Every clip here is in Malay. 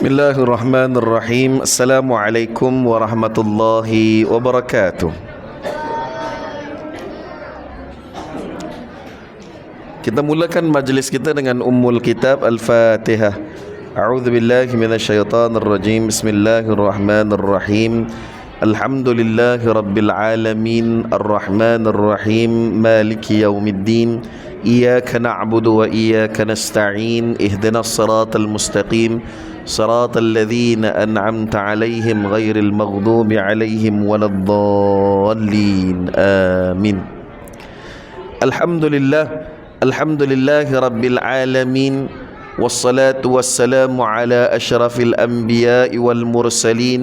Bismillahirrahmanirrahim. Assalamualaikum warahmatullahi wabarakatuh. Kita mulakan majlis kita dengan Ummul Kitab Al-Fatihah. A'udzubillahi minasyaitonirrajim. Bismillahirrahmanirrahim. Alhamdulillahi rabbil alamin, arrahmanirrahim, maliki yaumiddin. Iyyaka na'budu wa iyyaka nasta'in. Ihdinas siratal mustaqim. صراط الذين أنعمت عليهم غير المغضوب عليهم ولا الضالين آمين. الحمد لله رب العالمين، والصلاة والسلام على أشرف الأنبياء والمرسلين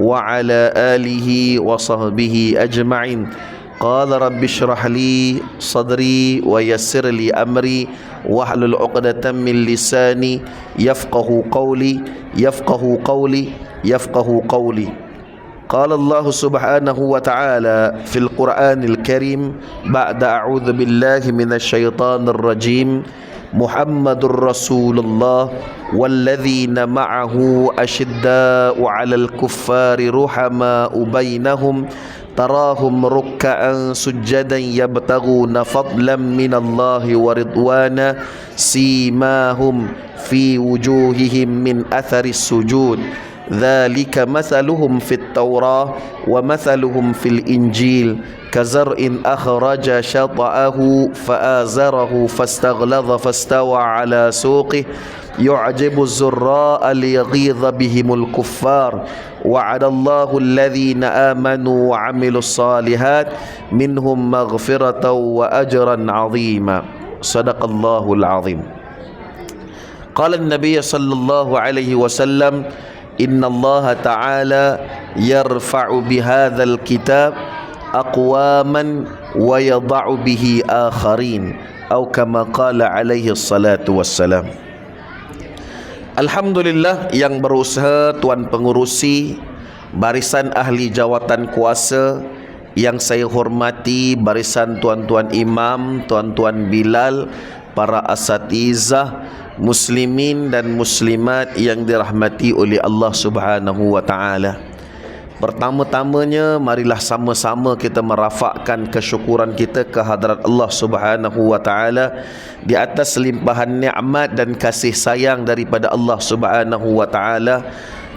وعلى آله وصحبه أجمعين. قال رب اشرح لي صدري ويسر لي أمري واحلل عقدة من لساني يفقه قولي. قال الله سبحانه وتعالى في القرآن الكريم بعد أعوذ بالله من الشيطان الرجيم: محمد رسول الله والذين معه أشداء على الكفار رحماء بينهم تراهم ركعا سجدا يبتغون فضلا من الله ورضوانا سيماهم في وجوههم من أثر السجود ذلك مثلهم في التوراة ومثلهم في الإنجيل كزرع أخرج شطأه فآزره فاستغلظ فاستوى على سوقه يعجب الزراء ليغيظ بهم الكفار وعد الله الذين آمنوا وعملوا الصالحات منهم مغفرة وأجرا عظيما. صدق الله العظيم. قال النبي صلى الله عليه وسلم: إن الله تعالى يرفع بهذا الكتاب أقواما ويضع به آخرين أو كما قال عليه الصلاة والسلام. Alhamdulillah, yang berusaha Tuan Pengurusi, barisan ahli jawatan kuasa yang saya hormati, barisan tuan-tuan imam, tuan-tuan Bilal, para asatizah, muslimin dan muslimat yang dirahmati oleh Allah Subhanahu wa taala. Pertama-tamanya, marilah sama-sama kita merafakkan kesyukuran kita ke hadrat Allah Subhanahu wa taala di atas limpahan nikmat dan kasih sayang daripada Allah Subhanahu wa taala.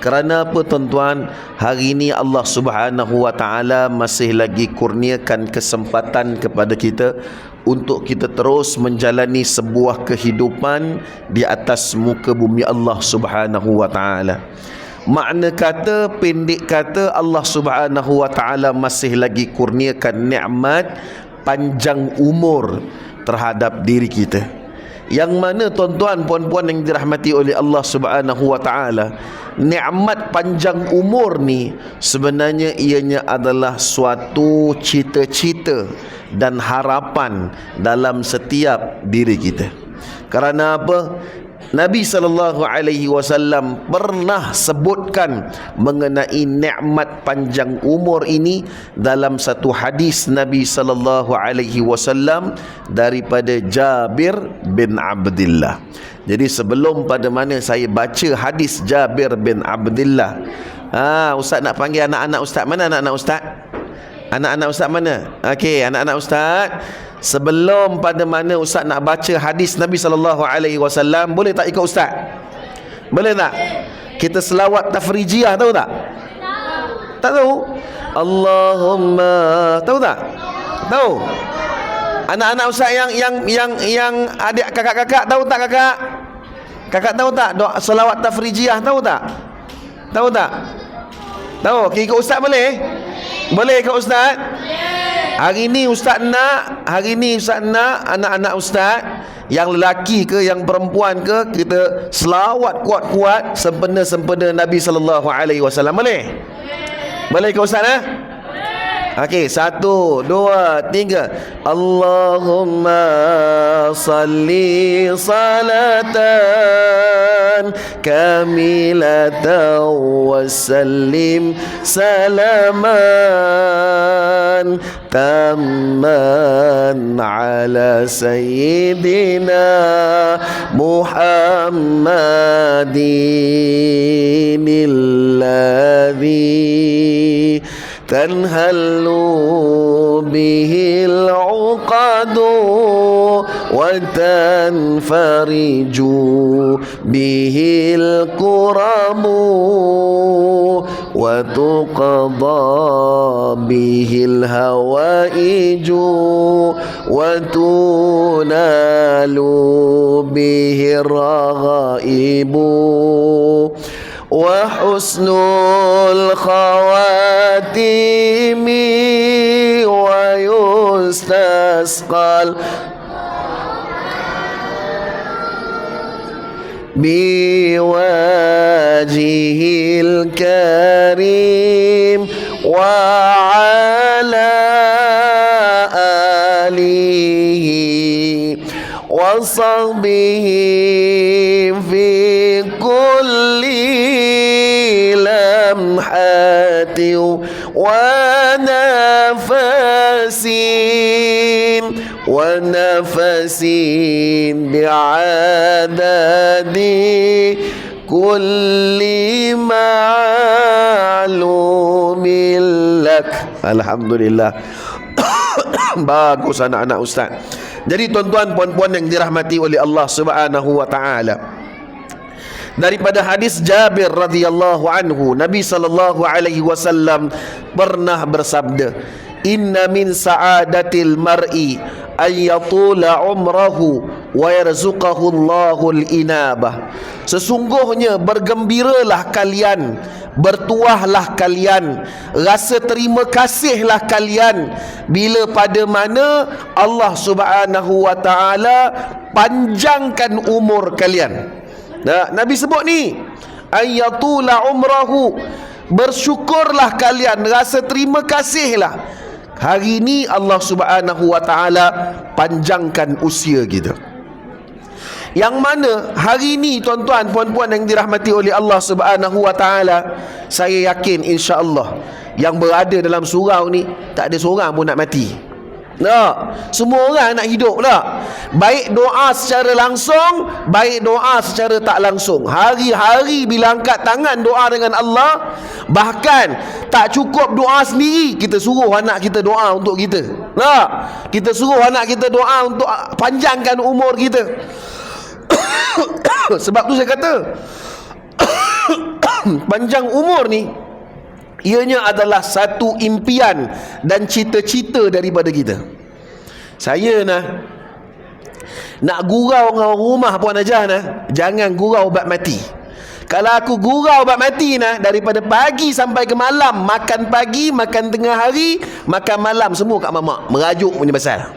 Kerana apa tuan-tuan? Hari ini Allah Subhanahu wa taala masih lagi kurniakan kesempatan kepada kita untuk kita terus menjalani sebuah kehidupan di atas muka bumi Allah Subhanahu wa taala. Makna kata, pendek kata, Allah Subhanahu wa taala masih lagi kurniakan nikmat panjang umur terhadap diri kita. Yang mana tuan-tuan puan-puan yang dirahmati oleh Allah Subhanahu wa taala, nikmat panjang umur ni sebenarnya ianya adalah suatu cita-cita dan harapan dalam setiap diri kita. Kerana apa? Nabi SAW pernah sebutkan mengenai nikmat panjang umur ini dalam satu hadis Nabi SAW daripada Jabir bin Abdullah. Jadi sebelum pada mana saya baca hadis Jabir bin Abdullah, Ustaz nak panggil anak-anak Ustaz. Mana anak-anak Ustaz? Anak-anak Ustaz mana? Okey, anak-anak Ustaz, sebelum pada mana Ustaz nak baca hadis Nabi SAW, boleh tak ikut Ustaz? Boleh tak? Kita selawat tafrijiyah, tahu tak? Tak tahu? Allahumma, tahu tak? Tahu? Anak-anak Ustaz yang adik kakak-kakak, tahu tak kakak? Kakak tahu tak doa selawat tafrijiyah, tahu tak? Tahu tak? Tahu? Ikut Ustaz boleh? Boleh ke Ustaz? Hari ni Ustaz nak anak-anak Ustaz, yang lelaki ke yang perempuan ke, kita selawat kuat-kuat sempena Nabi SAW. Boleh? Boleh ke Ustaz? Okey, 1, 2, 3. Allahumma salli salatan kamilatan wa sallim salaman تاما على سيدنا محمد الذي تنهل به العقد وتنفرج به الكرب وتقضى به الهوائج وتنال به الرغائب وحسن الخواتيم ويستسقى بوجهه الكريم وعلى آله وصحبه في كل لمحة ونفس بعدد كل معلوم لك. Alhamdulillah. Bagus anak-anak ustaz. Jadi tuan-tuan puan-puan yang dirahmati oleh Allah Subhanahu wa taala, daripada hadis Jabir radhiyallahu anhu, Nabi sallallahu alaihi wasallam pernah bersabda, inna min sa'adatil mar'i ay yatula umrahu wa yarzuqahu Allahul inabah. Sesungguhnya bergembiralah kalian, bertuahlah kalian, rasa terima kasihlah kalian bila pada mana Allah Subhanahu wa taala panjangkan umur kalian. Nah, Nabi sebut ni ayatula umrahu, bersyukurlah kalian, rasa terima kasihlah hari ni Allah Subhanahu wa taala panjangkan usia kita. Yang mana hari ni tuan-tuan puan-puan yang dirahmati oleh Allah Subhanahu wa taala, saya yakin insya-Allah yang berada dalam surau ni tak ada seorang pun nak mati. Nah, semua orang nak hidup lah. Baik doa secara langsung, baik doa secara tak langsung. Hari-hari bila angkat tangan doa dengan Allah, bahkan tak cukup doa sendiri, kita suruh anak kita doa untuk kita. Nah, kita suruh anak kita doa untuk panjangkan umur kita. Sebab tu saya kata panjang umur ni ianya adalah satu impian dan cita-cita daripada kita. Saya nak gurau dengan orang rumah puan Najah jangan gurau bab mati. Kalau aku gurau bab mati daripada pagi sampai ke malam, makan pagi, makan tengah hari, makan malam, semua kat mamak, merajuk punya pasal.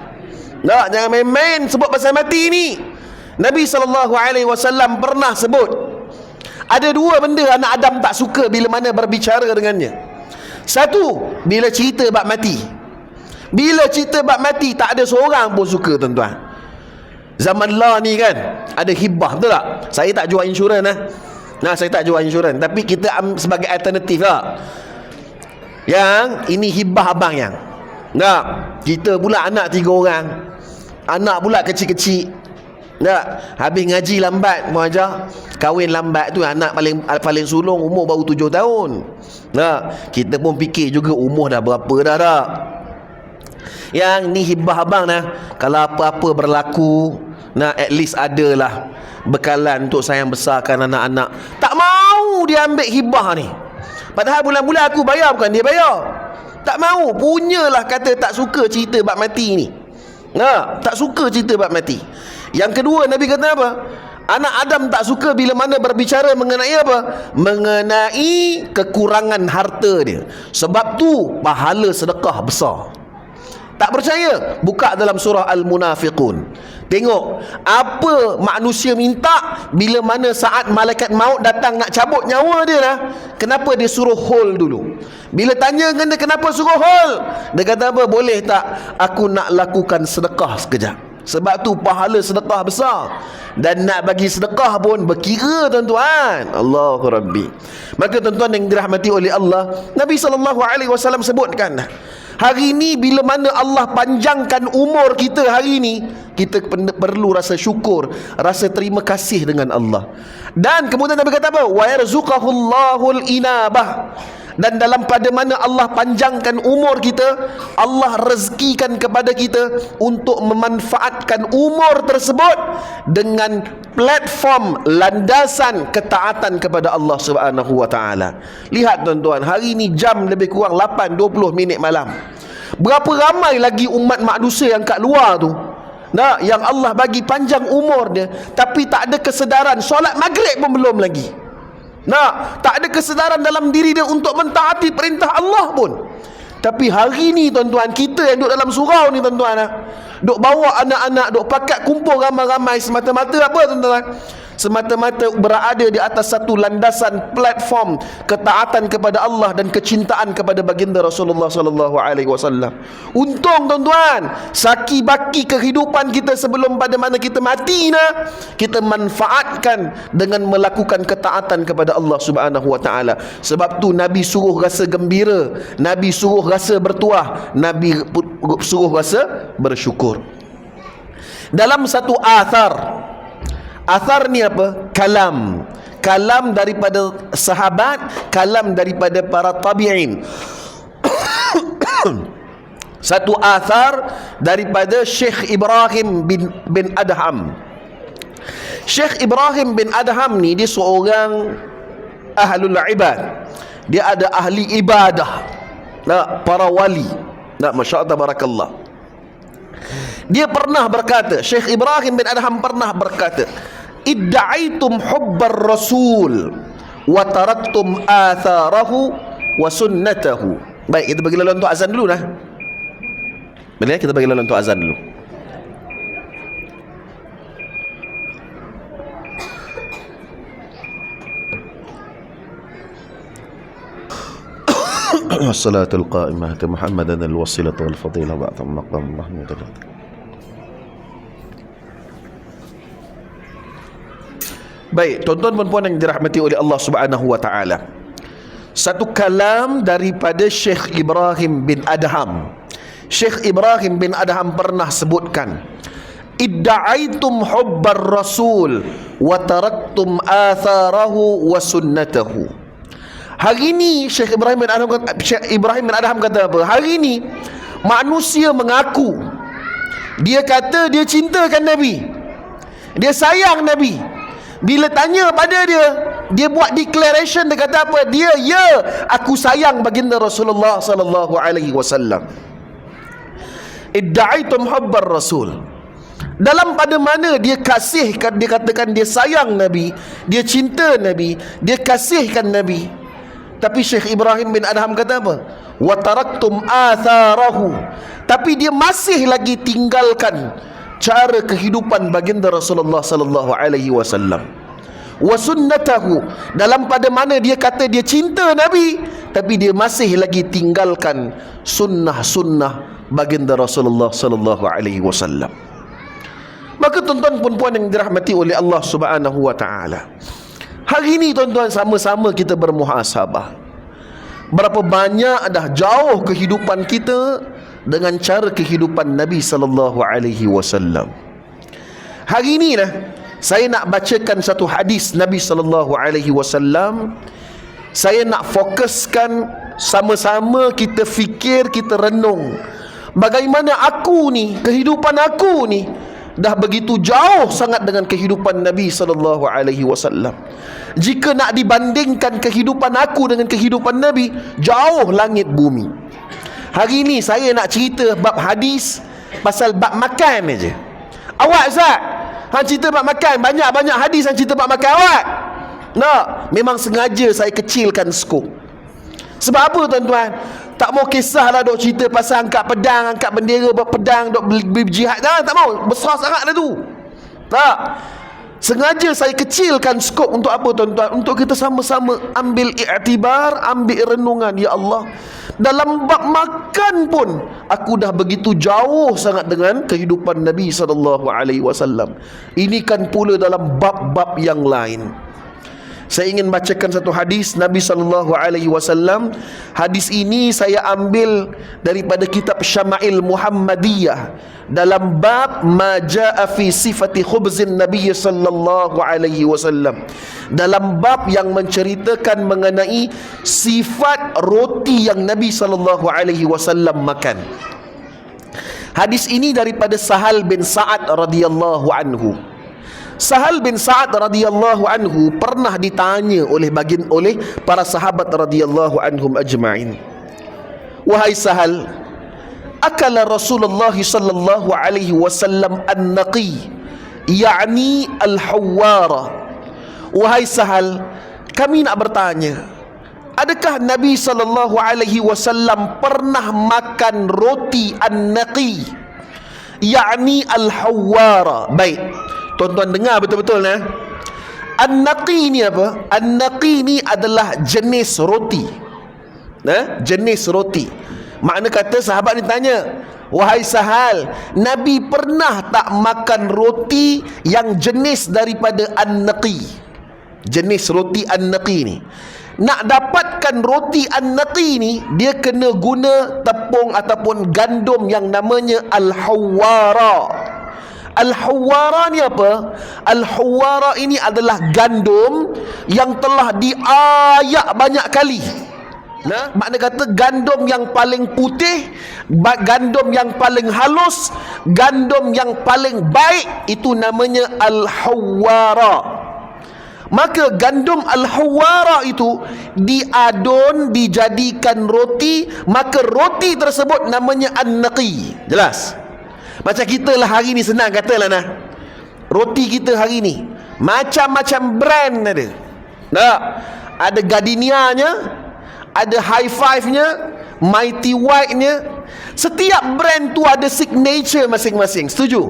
Tak, jangan main-main sebut pasal mati ni. Nabi SAW pernah sebut ada dua benda anak Adam tak suka bila mana berbicara dengannya. Satu, bila cerita bab mati. Bila cerita bab mati tak ada seorang pun suka tuan-tuan. Zaman lah ni kan ada hibah, betul tak? Saya tak jual insurans saya tak jual insurans, tapi kita sebagai alternatif lah. Yang ini hibah abang yang. Kita pula anak 3 orang. Anak pula kecil-kecil. Habis ngaji lambat mau ajar, kahwin lambat tu anak paling sulung umur baru 7 tahun. Kita pun fikir juga umur dah berapa dah. Yang ni hibah abang kalau apa-apa berlaku at least adalah bekalan untuk saya besarkan anak-anak. Tak mau dia ambil hibah ni. Padahal bulan-bulan aku bayar, bukan dia bayar. Tak mau, punyalah kata tak suka cerita bab mati ni. Tak suka cerita bab mati. Yang kedua, Nabi kata apa? Anak Adam tak suka bila mana berbicara mengenai apa? Mengenai kekurangan harta dia. Sebab tu pahala sedekah besar. Tak percaya? Buka dalam surah Al-Munafiqun. Tengok apa manusia minta bila mana saat malaikat maut datang nak cabut nyawa dia kenapa dia suruh hold dulu. Bila tanya dengan dia kenapa suruh hold, dia kata apa? Boleh tak aku nak lakukan sedekah sekejap. Sebab tu pahala sedekah besar. Dan nak bagi sedekah pun berkira tuan-tuan. Allahu Rabbi. Maka tuan-tuan yang dirahmati oleh Allah, Nabi SAW sebutkan Hari ni bila mana Allah panjangkan umur kita hari ni, kita perlu rasa syukur, rasa terima kasih dengan Allah. Dan kemudian Nabi kata apa? Wa yarzuqahullahul inabah. Dan dalam pada mana Allah panjangkan umur kita, Allah rezekikan kepada kita untuk memanfaatkan umur tersebut dengan platform landasan ketaatan kepada Allah Subhanahu wa taala. Lihat tuan-tuan, hari ni jam lebih kurang 8:20 minit malam. Berapa ramai lagi umat manusia yang kat luar tu, nah, yang Allah bagi panjang umur dia, tapi tak ada kesedaran solat maghrib pun belum lagi. Nah, tak ada kesedaran dalam diri dia untuk mentaati perintah Allah pun. Tapi hari ni tuan-tuan, kita yang duduk dalam surau ni tuan-tuan, duk bawa anak-anak, duk pakat kumpul ramai-ramai semata-mata apa tuan-tuan? Semata-mata berada di atas satu landasan platform ketaatan kepada Allah dan kecintaan kepada baginda Rasulullah sallallahu alaihi wasallam. Untung tuan-tuan, saki baki kehidupan kita sebelum pada mana kita mati nah, kita manfaatkan dengan melakukan ketaatan kepada Allah Subhanahu wa taala. Sebab tu Nabi suruh rasa gembira, Nabi suruh rasa bertuah, Nabi suruh rasa bersyukur. Dalam satu athar ni apa? Kalam daripada sahabat, kalam daripada para tabi'in. Satu athar daripada Syekh Ibrahim bin Adham. Syekh Ibrahim bin Adham ni dia seorang ahlul ibad. Dia ada ahli ibadah. Nah, para wali. Nah, masya-Allah barakallah. Dia pernah berkata, Syekh Ibrahim bin Adham pernah berkata, idda'aitum hubbar rasul wa taraktum atharahu wa sunnatahu. Baik, kita bagi laluan untuk azan dulu nah. Boleh kita bagi laluan untuk azan dulu. Assalatul qa'imah ta Muhammadan al-wasilah wal fadilah ba'da maqam rahmatullah. Baik, tuan-tuan dan puan yang dirahmati oleh Allah Subhanahu wa taala. Satu kalam daripada Syekh Ibrahim bin Adham. Syekh Ibrahim bin Adham pernah sebutkan, idda'aitum hubbar rasul wa taraktum atharahu wa sunnatahu. Hari ni Syekh Ibrahim bin Adham kata apa? Hari ni manusia mengaku, dia kata dia cintakan Nabi, dia sayang Nabi. Bila tanya pada dia, dia buat declaration, dia kata apa? Dia, ya, aku sayang baginda Rasulullah sallallahu alaihi wasallam. Idda'aitum hubbar rasul. Dalam pada mana dia kasihkan, dia katakan dia sayang Nabi, dia cinta Nabi, dia kasihkan Nabi. Tapi Syekh Ibrahim bin Adham kata apa? Wa taraktum atharahu. Tapi dia masih lagi tinggalkan cara kehidupan baginda Rasulullah sallallahu alaihi wasallam. Wa sunnatahu. Dalam pada mana dia kata dia cinta Nabi, tapi dia masih lagi tinggalkan sunnah-sunnah baginda Rasulullah sallallahu alaihi wasallam. Maka tuan-tuan dan puan yang dirahmati oleh Allah Subhanahu wa taala, hari ini tuan-tuan sama-sama kita bermuhasabah. Berapa banyak dah jauh kehidupan kita dengan cara kehidupan Nabi sallallahu alaihi wasallam. Hari ini saya nak bacakan satu hadis Nabi sallallahu alaihi wasallam. Saya nak fokuskan sama-sama kita fikir, kita renung. Bagaimana aku ni, kehidupan aku ni dah begitu jauh sangat dengan kehidupan Nabi sallallahu alaihi wasallam. Jika nak dibandingkan kehidupan aku dengan kehidupan Nabi, jauh langit bumi. Hari ni saya nak cerita bab hadis pasal bab makan aja. Awak Ustaz, hang cerita bab makan, banyak-banyak hadis hang cerita bab makan awak. Nah, memang sengaja saya kecilkan skop. Sebab apa tuan-tuan? Tak mau kisahlah dok cerita pasal angkat pedang, angkat bendera berpedang, dok berjihad. Jangan, tak mau. Besar sangat dah tu. Tak. Sengaja saya kecilkan skop untuk apa tuan-tuan? Untuk kita sama-sama ambil iktibar, ambil renungan. Ya Allah, dalam bab makan pun aku dah begitu jauh sangat dengan kehidupan Nabi SAW. Ini kan pula dalam bab-bab yang lain. Saya ingin bacakan satu hadis Nabi SAW. Hadis ini saya ambil daripada kitab Syama'il Muhammadiyah, dalam bab ma jaa fi sifati khubzin Nabi SAW, dalam bab yang menceritakan mengenai sifat roti yang Nabi SAW makan. Hadis ini daripada Sahal bin Sa'ad radhiyallahu anhu. Sahal bin Sa'ad radhiyallahu anhu pernah ditanya oleh para sahabat radhiyallahu anhum ajma'in, wahai Sahal, akala Rasulullah sallallahu alaihi wasallam an-naqi, yakni al-hawwara. Wahai Sahal, kami nak bertanya, adakah Nabi sallallahu alaihi wasallam pernah makan roti an-naqi, yakni al-hawwara? Baik, tuan-tuan dengar betul-betul nah. An-naqi ni apa? An-naqi ni adalah jenis roti. Jenis roti. Makna kata sahabat ni tanya, wahai Sahal, Nabi pernah tak makan roti yang jenis daripada an-naqi? Jenis roti an-naqi ni. Nak dapatkan roti an-naqi ni, dia kena guna tepung ataupun gandum yang namanya al-hawwara. Al-hawwara ni apa? Al-hawwara ini adalah gandum yang telah diayak banyak kali. Makna kata gandum yang paling putih, gandum yang paling halus, gandum yang paling baik, itu namanya al-hawwara. Maka gandum al-hawwara itu diadun, dijadikan roti, maka roti tersebut namanya an-naqi. Jelas? Macam kita lah hari ni, senang katalah nah. Roti kita hari ni macam-macam brand ada. Ada Gardenia-nya, ada High Five-nya, Mighty White-nya. Setiap brand tu ada signature masing-masing. Setuju?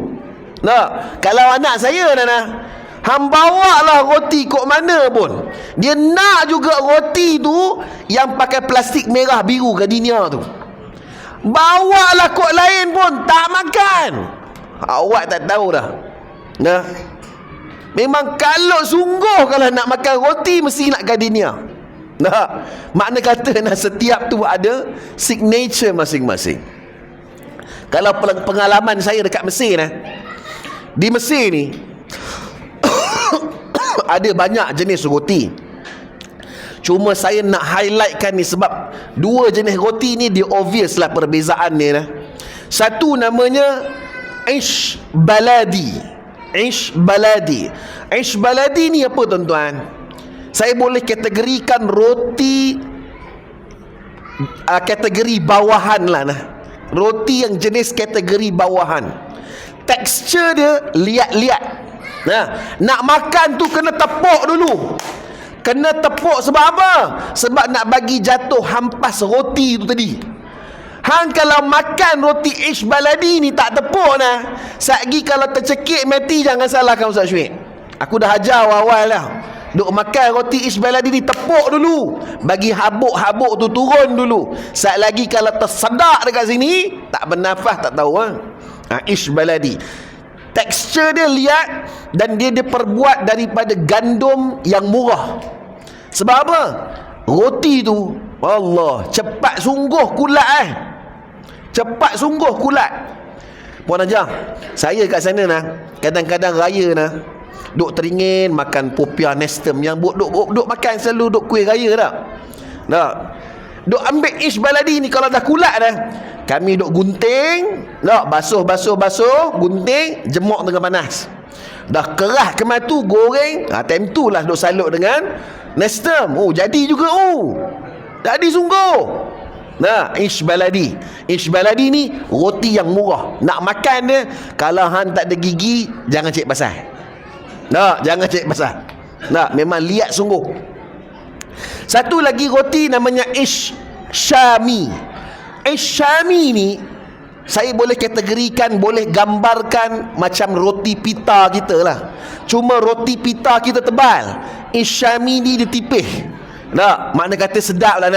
Kalau anak saya hang bawa lah roti kok mana pun, dia nak juga roti tu yang pakai plastik merah biru Gardenia tu. Bawalah kok lain pun tak makan. Awak tak tahu dah. Memang kalau sungguh kalau nak makan roti mesti nak Gardenia. Makna kata setiap tu ada signature masing-masing. Kalau pengalaman saya dekat Mesir di Mesir ni ada banyak jenis roti. Cuma saya nak highlightkan ni sebab dua jenis roti ni dia obvious lah perbezaan dia. Satu namanya Ish Baladi. Ish Baladi. Ish Baladi ni apa tuan-tuan? Saya boleh kategorikan roti kategori bawahan lah Roti yang jenis kategori bawahan. Tekstur dia liat-liat. Nak makan tu kena tepuk dulu. Kena tepuk sebab apa? Sebab nak bagi jatuh hampas roti tu tadi. Hang kalau makan roti Ish Baladi ni tak tepuk satgi kalau tercekik mati, jangan salahkan Ustaz Syuib. Aku dah ajar awal-awal dah. Duk makan roti Ish Baladi ni tepuk dulu, bagi habuk-habuk tu turun dulu. Sat lagi kalau tersedak dekat sini, tak bernafas tak tahu Ish Baladi. Tekstur dia lihat, dan dia diperbuat daripada gandum yang murah. Sebab apa? Roti tu Allah, cepat sungguh kulat cepat sungguh kulat. Puan Ajah, saya kat sana kadang-kadang raya duk teringin makan popiah Nestem yang duk makan selalu, duk kuih raya tak? Duk ambil Ish Baladi ni kalau dah kulat kami duk gunting, basuh, gunting, jemuk tengah panas. Dah keras kemas tu, goreng, time tu lah duk salut dengan Nestem. Jadi juga jadi sungguh. Ish Baladi. Ish Baladi ni roti yang murah. Nak makan dia, kalau hang tak ada gigi, jangan cek pasal. Jangan cek pasal. Memang liat sungguh. Satu lagi roti namanya Ish Syami. Ish Syami ni saya boleh kategorikan, boleh gambarkan macam roti pita kita lah. Cuma roti pita kita tebal, Ish Syami ni dia tipis. Makna kata sedap lah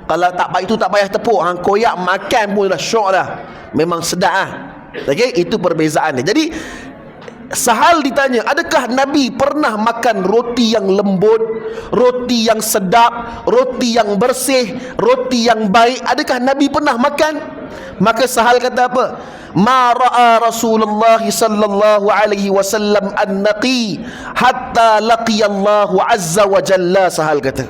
Kalau tak baik tu tak payah tepuk, hang koyak makan pun dah syok dah. Memang sedap Okay, itu perbezaan dia. Jadi Sahal ditanya, adakah Nabi pernah makan roti yang lembut, roti yang sedap, roti yang bersih, roti yang baik? Adakah Nabi pernah makan? Maka Sahal kata apa? Ma ra'a Rasulullah sallallahu alaihi wasallam an-naqi hatta laqiyallahu azza wa jalla. Sahal kata,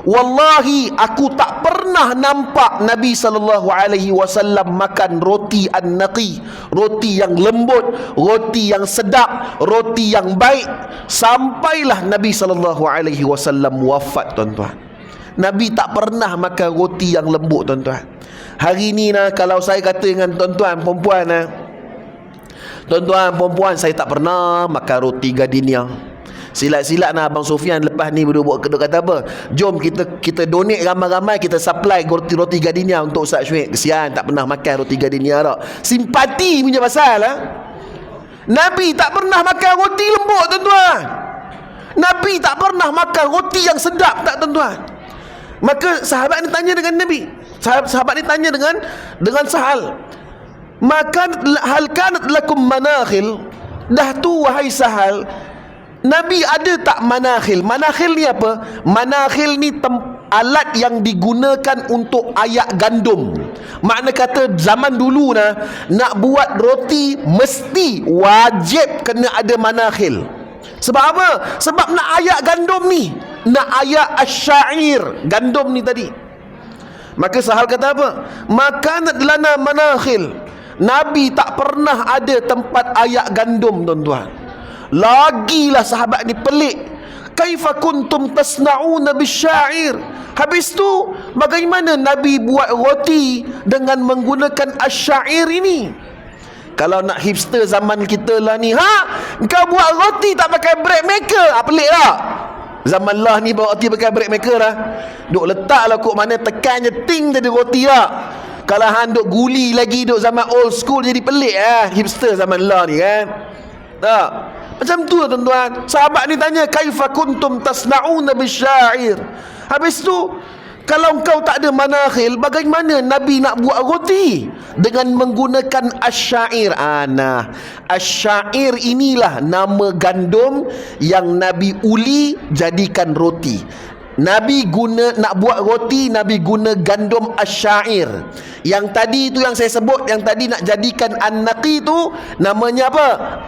wallahi aku tak pernah nampak Nabi sallallahu alaihi wasallam makan roti an-naqi, roti yang lembut, roti yang sedap, roti yang baik, sampailah Nabi sallallahu alaihi wasallam wafat, tuan-tuan. Nabi tak pernah makan roti yang lembut, tuan-tuan. Hari ni kalau saya kata dengan tuan-tuan perempuan, tuan-tuan perempuan, saya tak pernah makan roti gardenia. Silat-silat Abang Sofian lepas ni berdua kata apa? Jom kita donate ramai-ramai, kita supply roti gardenia untuk Ustaz Syuib. Kesian tak pernah makan roti gardenia tak. Simpati punya pasal Nabi tak pernah makan roti lembut, tuan-tuan. Nabi tak pernah makan roti yang sedap, tak, tuan-tuan. Maka sahabat ni tanya dengan Nabi. Sahabat ni tanya dengan Sahal, maka hal kanat lakum manakhil? Dah tu wahai Sahal, Nabi ada tak manakhil? Manakhil ni apa? Manakhil ni alat yang digunakan untuk ayak gandum. Makna kata zaman dulu nak buat roti mesti wajib kena ada manakhil. Sebab apa? Sebab nak ayak gandum ni, nak ayak asyair, gandum ni tadi. Maka Sahal kata apa? Makanat lana manakhil. Nabi tak pernah ada tempat ayak gandum, tuan-tuan. Lagilah sahabat ni pelik. Kaifa kuntum tasna'una bisyair? Habis tu bagaimana Nabi buat roti dengan menggunakan asyair ini? Kalau nak hipster zaman kita lah ni, kau buat roti tak pakai bread maker? Pelik tak? Zaman lah ni buat roti pakai bread maker lah. Duk letak lah kok mana, tekan je ting jadi roti lah. Kalau hang duk guli lagi, duk zaman old school, jadi pelik hipster zaman lah ni kan. Tak? Macam tu lah, tuan-tuan. Sahabat ni tanya, kaifa kuntum tasna'una bisyair? Habis tu, kalau engkau tak ada manakhil, bagaimana Nabi nak buat roti? Dengan menggunakan asyair. Asyair inilah nama gandum yang Nabi uli jadikan roti. Nabi nak buat roti, Nabi guna gandum asyair. Yang tadi tu yang saya sebut, yang tadi nak jadikan an-naqi tu namanya apa?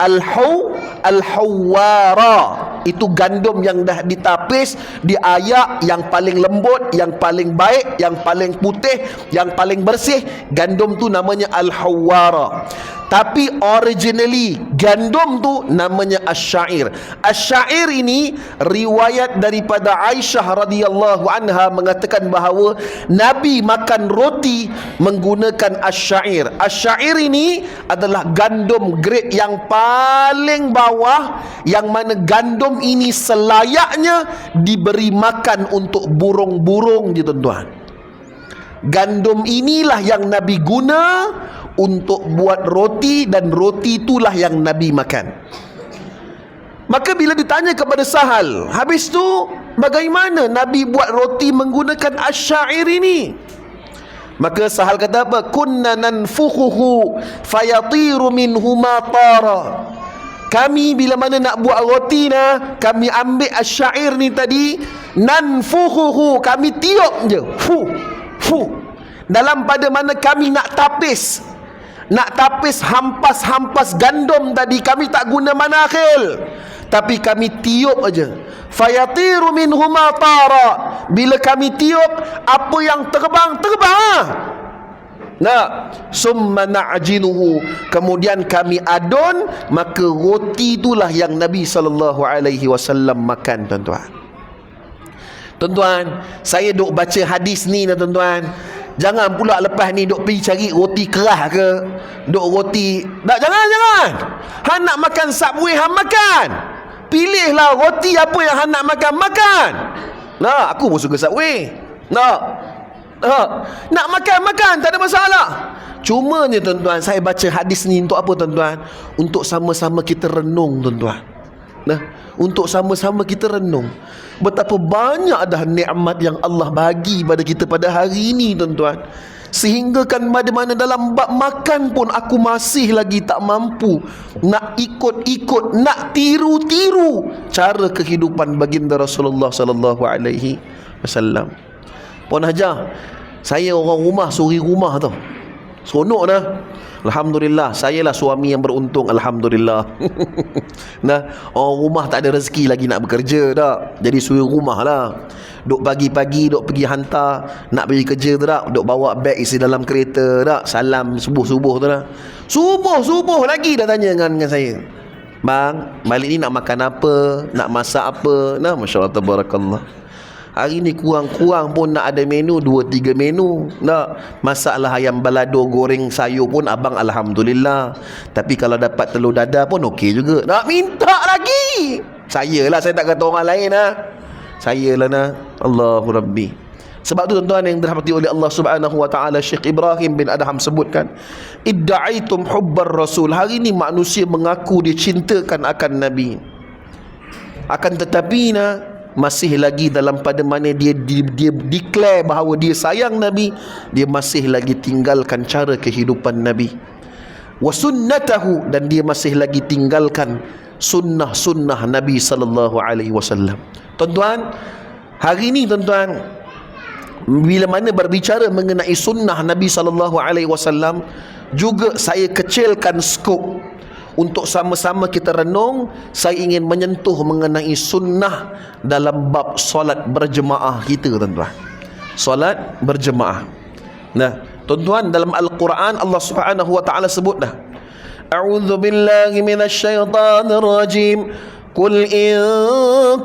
Al-hawwara. Itu gandum yang dah ditapis, diayak, yang paling lembut, yang paling baik, yang paling putih, yang paling bersih. Gandum tu namanya al-hawwara. Tapi originally gandum tu namanya asyair. Asyair ini riwayat daripada Aisyah radhiyallahu anha mengatakan bahawa Nabi makan roti menggunakan asyair. Asyair ini adalah gandum grade yang paling bawah, yang mana gandum ini selayaknya diberi makan untuk burung-burung, tuan-tuan. Gandum inilah yang Nabi guna untuk buat roti, dan roti itulah yang Nabi makan. Maka bila ditanya kepada Sahal, habis tu bagaimana Nabi buat roti menggunakan asyair ini? Maka Sahal kata apa? Kunna nanfukhuhu fayatiru minhuma tara. Kami bila mana nak buat roti kami ambil asyair ni tadi, nanfukhuhu, kami tiup je, dalam pada mana kami nak tapis hampas gandum tadi, kami tak guna manakhil, tapi kami tiup aja. Fayatiru minhuma tara. Bila kami tiup, apa yang terbang. Summa na'jinuhu, kemudian kami adun, maka roti itulah yang Nabi sallallahu alaihi wasallam makan, tuan-tuan. Tuan-tuan, saya duk baca hadis ni tuan-tuan. Jangan pula lepas ni duk pergi cari roti keras ke, duk roti. Tak, jangan. Hang nak makan Subway, hang makan. Pilihlah roti apa yang hang nak makan. Aku pun suka Subway. Nak makan, tak ada masalah. Cumanya tuan-tuan, saya baca hadis ni untuk apa, tuan-tuan? Untuk sama-sama kita renung, tuan-tuan. Untuk sama-sama kita renung betapa banyak dah nikmat yang Allah bagi pada kita pada hari ini, tuan-tuan. Sehinggakan mana-mana dalam bab makan pun aku masih lagi tak mampu nak ikut-ikut, nak tiru-tiru cara kehidupan baginda Rasulullah sallallahu alaihi wasallam. Puan Hajah, saya orang rumah, suri rumah tu. Seronok dah. Alhamdulillah, saya lah suami yang beruntung. Alhamdulillah. Nah, orang rumah tak ada rezeki lagi nak bekerja dak. Jadi suri rumah lah. Duk pagi-pagi, duk pergi hantar, nak pergi kerja tu dak. Duk bawa beg isi dalam kereta dak. Salam subuh-subuh tu dah. Subuh-subuh lagi dah tanya dengan saya. Bang, balik ni nak makan apa? Nak masak apa? Nah, Masya Allah, tabarakallah. Hari ni kurang-kurang pun nak ada menu 2-3 menu. Nak masaklah ayam balado goreng sayur pun abang alhamdulillah. Tapi kalau dapat telur dadar pun okey juga. Nak minta lagi. Saya tak kata orang lain lah. Saya lah nah. Allahu Rabbi. Sebab tu tuan-tuan yang dirahmati oleh Allah Subhanahu wa taala, Syekh Ibrahim bin Adham sebutkan, idda'aitum hubbar rasul. Hari ni manusia mengaku dia cintakan akan Nabi. Akan tetapi masih lagi dalam pada mana dia declare bahawa dia sayang Nabi, dia masih lagi tinggalkan cara kehidupan Nabi. Wa sunnatahu, dan dia masih lagi tinggalkan sunnah-sunnah Nabi sallallahu alaihi wasallam. Tuan-tuan, hari ini tuan-tuan, bila mana berbicara mengenai sunnah Nabi sallallahu alaihi wasallam, juga saya kecilkan skop untuk sama-sama kita renung. Saya ingin menyentuh mengenai sunnah dalam bab solat berjemaah kita, tuan-tuan. Solat berjemaah. Nah, tuan-tuan, dalam Al-Quran Allah Subhanahu wa taala sebut dah, a'udzu billahi minasyaitonir rajim. Qul in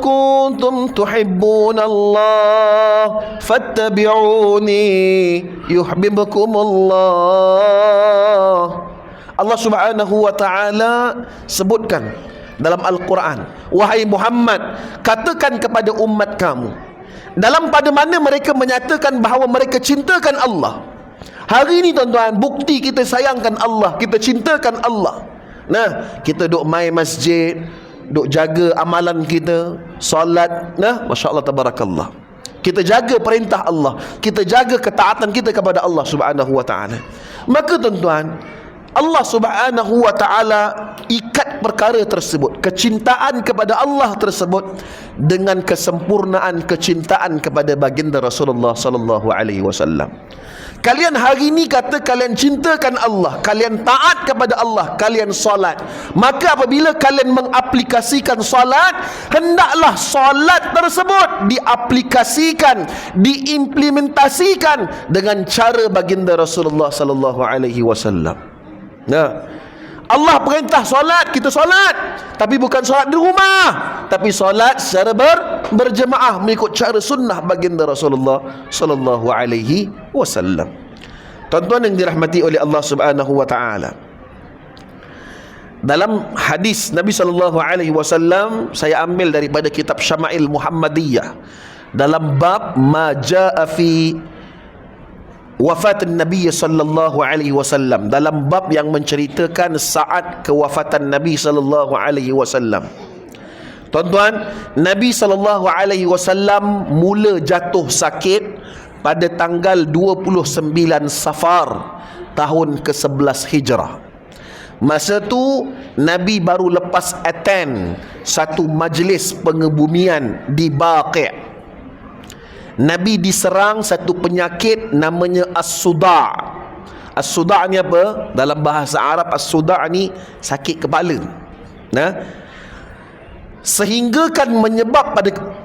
kuntum tuhibbunallah fattabi'uni yuhibbukumullah. Allah Subhanahu wa taala sebutkan dalam Al-Quran, wahai Muhammad, katakan kepada umat kamu, dalam pada mana mereka menyatakan bahawa mereka cintakan Allah. Hari ini tuan-tuan, bukti kita sayangkan Allah, kita cintakan Allah. Nah, kita duk mai masjid, duk jaga amalan kita, solat, nah, masya-Allah tabarakallah. Kita jaga perintah Allah, kita jaga ketaatan kita kepada Allah Subhanahu wa taala. Maka tuan-tuan, Allah Subhanahu wa taala ikat perkara tersebut, kecintaan kepada Allah tersebut, dengan kesempurnaan kecintaan kepada baginda Rasulullah sallallahu alaihi wasallam. Kalian hari ini kata kalian cintakan Allah, kalian taat kepada Allah, kalian solat. Maka apabila kalian mengaplikasikan solat, hendaklah solat tersebut diaplikasikan, diimplementasikan dengan cara baginda Rasulullah sallallahu alaihi wasallam. Nah, Allah perintah solat, kita solat, tapi bukan solat di rumah, tapi solat secara berjemaah mengikut cara sunnah baginda Rasulullah sallallahu alaihi wasallam. Tuan-tuan yang dirahmati oleh Allah Subhanahu wa taala, dalam hadis Nabi sallallahu alaihi wasallam, saya ambil daripada kitab Syama'il Muhammadiyah, dalam bab ma jaa fi wafat Nabi sallallahu alaihi wasallam, dalam bab yang menceritakan saat kewafatan Nabi sallallahu alaihi wasallam. Tuan-tuan, Nabi sallallahu alaihi wasallam mula jatuh sakit pada tanggal 29 Safar tahun ke-11 Hijrah. Masa tu Nabi baru lepas attend satu majlis pengebumian di Baqi'. Nabi diserang satu penyakit namanya As-Suda'. As-Suda' ni apa? Dalam bahasa Arab, As-Suda' ni sakit kepala. Nah, sehingga kan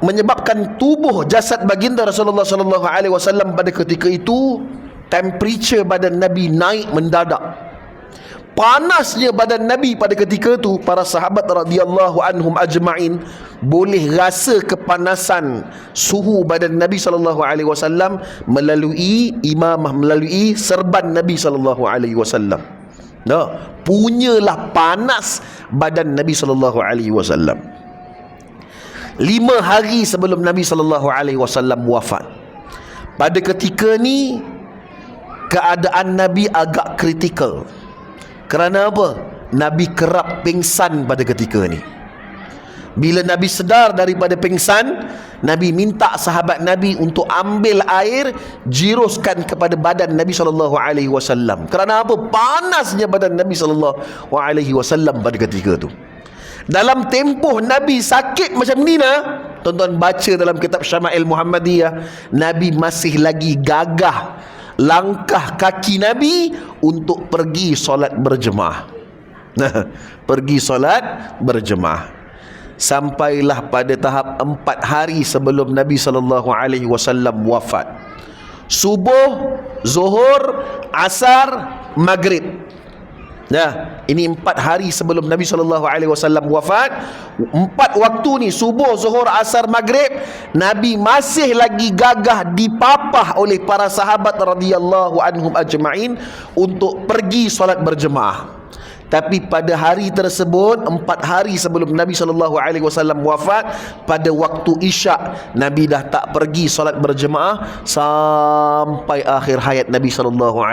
menyebabkan tubuh jasad baginda Rasulullah sallallahu alaihi wasallam pada ketika itu, temperature badan Nabi naik mendadak. Panasnya badan Nabi pada ketika itu, para sahabat radhiyallahu anhum ajma'in boleh rasa kepanasan suhu badan Nabi sallallahu alaihi wasallam melalui imamah, melalui serban Nabi sallallahu alaihi wasallam. Nah, punyalah panas badan Nabi sallallahu alaihi wasallam. 5 hari sebelum Nabi sallallahu alaihi wasallam wafat, pada ketika ni keadaan Nabi agak kritikal. Kerana apa? Nabi kerap pingsan pada ketika ni. Bila Nabi sedar daripada pingsan, Nabi minta sahabat Nabi untuk ambil air, jiruskan kepada badan Nabi SAW. Kerana apa? Panasnya badan Nabi SAW pada ketika itu. Dalam tempoh Nabi sakit macam ni tuan-tuan baca dalam kitab Syama'il Muhammadiyah, Nabi masih lagi gagah langkah kaki Nabi untuk pergi solat berjemaah. Pergi solat berjemaah. Sampailah pada tahap 4 hari sebelum Nabi SAW wafat. Subuh, Zuhur, Asar, Maghrib. Ini 4 hari sebelum Nabi SAW wafat. 4 waktu ni, subuh, zuhur, asar, maghrib, Nabi masih lagi gagah dipapah oleh para sahabat radhiyallahu anhum ajma'in untuk pergi solat berjemaah. Tapi pada hari tersebut, 4 hari sebelum Nabi SAW wafat, pada waktu isyak, Nabi dah tak pergi solat berjemaah sampai akhir hayat Nabi SAW.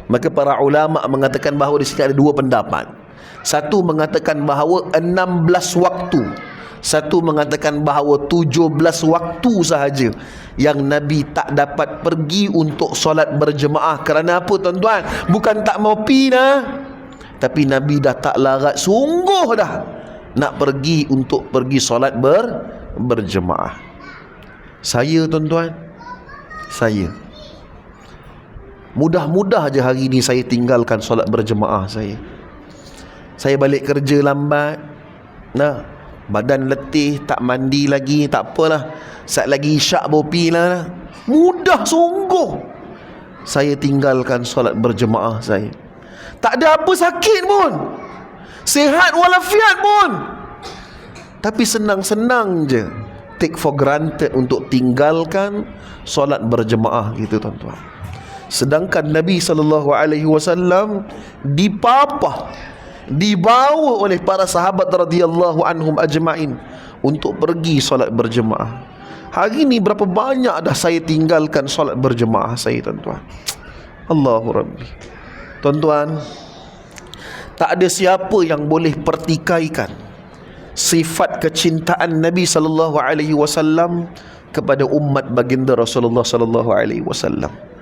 Maka para ulama mengatakan bahawa di sini ada 2 pendapat. Satu mengatakan bahawa 16 waktu, satu mengatakan bahawa 17 waktu sahaja yang Nabi tak dapat pergi untuk solat berjemaah. Kerana apa tuan-tuan? Bukan tak mau pergi tapi Nabi dah tak larat sungguh dah nak pergi untuk pergi solat berjemaah. Saya tuan-tuan, saya mudah-mudah je hari ni saya tinggalkan solat berjemaah saya. Saya balik kerja lambat, badan letih, tak mandi lagi, tak apalah, sat lagi isyak bopi lah. Mudah sungguh saya tinggalkan solat berjemaah saya. Tak ada apa sakit pun, sihat walafiat pun, tapi senang-senang je take for granted untuk tinggalkan solat berjemaah gitu tuan-tuan. Sedangkan Nabi SAW dipapah, dibawa oleh para sahabat radhiyallahu anhum ajma'in untuk pergi solat berjemaah. Hari ni berapa banyak dah saya tinggalkan solat berjemaah saya tuan-tuan. Allahu Rabbi. Tuan-tuan, tak ada siapa yang boleh pertikaikan sifat kecintaan Nabi SAW kepada umat baginda Rasulullah SAW.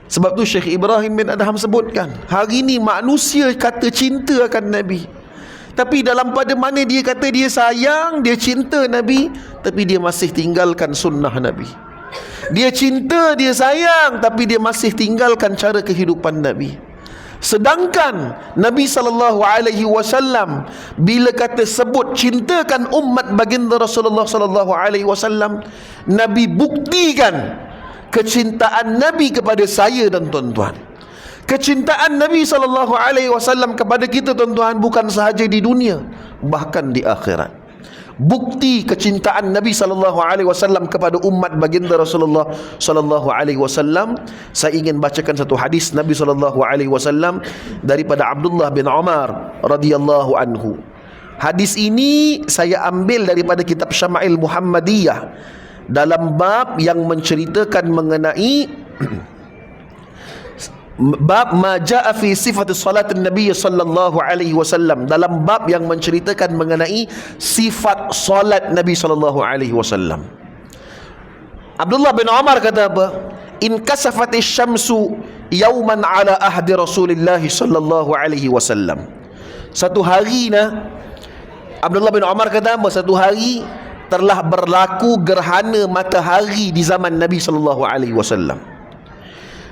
Sebab tu Syekh Ibrahim bin Adham sebutkan, hari ni manusia kata cinta akan Nabi, tapi dalam pada mana dia kata dia sayang, dia cinta Nabi, tapi dia masih tinggalkan sunnah Nabi. Dia cinta, dia sayang, tapi dia masih tinggalkan cara kehidupan Nabi. Sedangkan Nabi SAW bila kata sebut cintakan umat baginda Rasulullah SAW, Nabi buktikan kecintaan Nabi kepada saya dan tuan-tuan. Kecintaan Nabi SAW kepada kita tuan-tuan bukan sahaja di dunia, bahkan di akhirat. Bukti kecintaan Nabi SAW kepada umat baginda Rasulullah SAW, saya ingin bacakan satu hadis Nabi SAW daripada Abdullah bin Umar radhiyallahu anhu. Hadis ini saya ambil daripada kitab Syama'il Muhammadiyah, dalam bab yang menceritakan mengenai bab ma jaa fi sifat salat Nabi sallallahu alaihi wasallam, dalam bab yang menceritakan mengenai sifat salat Nabi sallallahu alaihi wasallam. Abdullah bin Umar kata apa? In kasafati syamsu yauman ala ahdi Rasulillah sallallahu alaihi wasallam. Satu hari Abdullah bin Umar kata apa? Satu hari telah berlaku gerhana matahari di zaman Nabi SAW.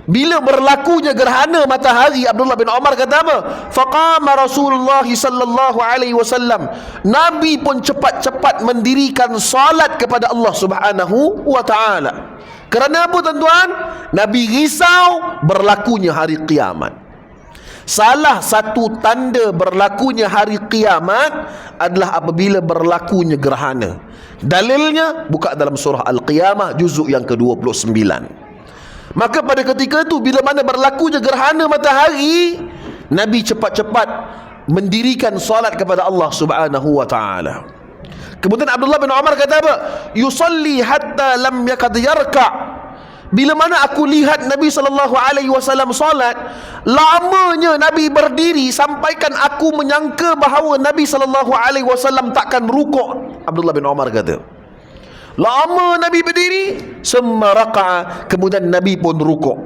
Bila berlakunya gerhana matahari, Abdullah bin Umar kata apa? Faqama Rasulullah SAW. Nabi pun cepat-cepat mendirikan salat kepada Allah Subhanahu wa taala. Kerana apa tuan-tuan? Nabi risau berlakunya hari kiamat. Salah satu tanda berlakunya hari kiamat adalah apabila berlakunya gerhana. Dalilnya buka dalam surah Al-Qiyamah juzuk yang ke-29. Maka pada ketika itu bila mana berlakunya gerhana matahari, Nabi cepat-cepat mendirikan salat kepada Allah Subhanahu wa taala. Kemudian Abdullah bin Umar kata apa? Yusalli hatta lam yakad yarka. bila mana aku lihat Nabi SAW solat, lamanya Nabi berdiri sampaikan aku menyangka bahawa Nabi SAW takkan rukuk. Abdullah bin Umar kata, lama Nabi berdiri, summa raka'a, kemudian Nabi pun rukuk.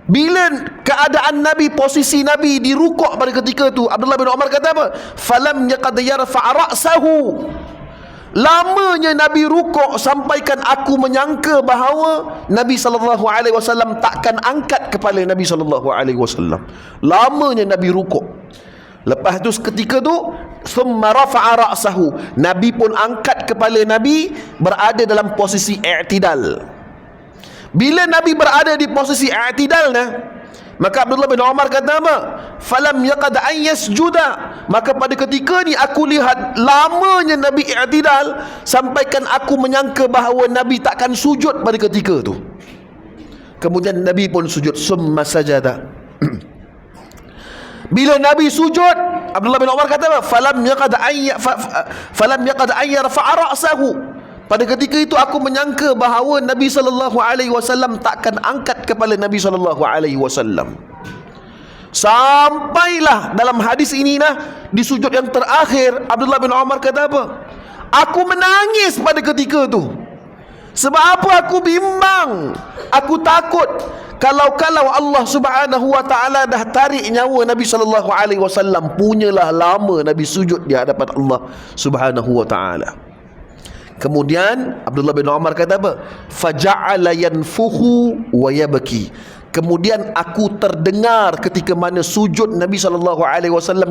Bila keadaan Nabi, posisi Nabi di rukuk pada ketika itu, Abdullah bin Umar kata apa? Falam yaqad yarfa' ra'sahu. Lamanya Nabi rukuk sampaikan aku menyangka bahawa Nabi SAW takkan angkat kepala Nabi SAW. Lamanya Nabi rukuk. Lepas tu ketika tu, thumma rafa'a ra'sahu, Nabi pun angkat kepala Nabi berada dalam posisi i'tidal. Bila Nabi berada di posisi i'tidal maka Abdullah bin Umar kata apa? Falam yaqad an yasjuda, maka pada ketika ni aku lihat lamanya Nabi i'tidal sampaikan aku menyangka bahawa Nabi takkan sujud pada ketika tu. Kemudian Nabi pun sujud, summa sajada. Bila Nabi sujud, Abdullah bin Umar kata apa? Falam yaqad an yarfa'a ra'sahu. Pada ketika itu aku menyangka bahawa Nabi SAW takkan angkat kepala Nabi SAW. Sampailah dalam hadis ini di sujud yang terakhir, Abdullah bin Umar kata apa? Aku menangis pada ketika itu. Sebab apa? Aku bimbang, aku takut kalau Allah Subhanahu wa taala dah tarik nyawa Nabi SAW, punyalah lama Nabi sujud di hadapan Allah Subhanahu wa taala. Kemudian Abdullah bin Umar kata apa? Faja'ala yanfuhu wa yabki. Kemudian aku terdengar ketika mana sujud Nabi SAW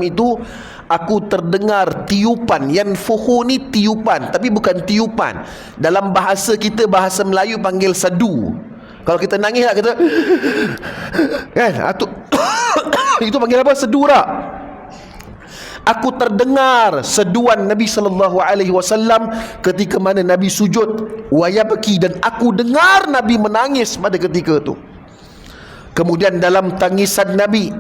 itu, aku terdengar tiupan. Yanfuhu ni tiupan, tapi bukan tiupan. Dalam bahasa kita, bahasa Melayu panggil sedu. Kalau kita nangis kita kan, itu panggil apa? Sedu tak? Aku terdengar seduan Nabi SAW ketika mana Nabi sujud, wayabki, dan aku dengar Nabi menangis pada ketika itu. Kemudian dalam tangisan Nabi,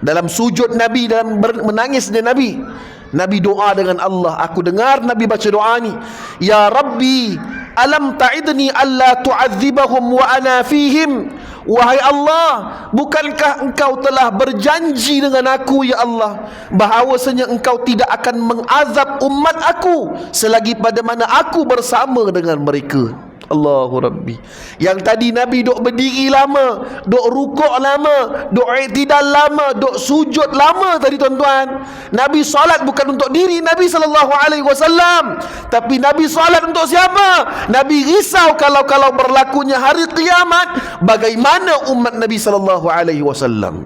dalam sujud Nabi, dalam menangisnya Nabi, Nabi doa dengan Allah. Aku dengar Nabi baca doa ni, Ya Rabbi, alam ta'idni alla tu'adzibahum wa ana fihim. Wahai Allah, bukankah engkau telah berjanji dengan aku, ya Allah, bahawasanya engkau tidak akan mengazab umat aku selagi pada mana aku bersama dengan mereka. Allahu Rabbi. Yang tadi Nabi duk berdiri lama, duk rukuk lama, duk i'tidal lama, duk sujud lama tadi tuan-tuan. Nabi solat bukan untuk diri Nabi SAW, tapi Nabi solat untuk siapa? Nabi risau kalau berlakunya hari kiamat, bagaimana umat Nabi SAW.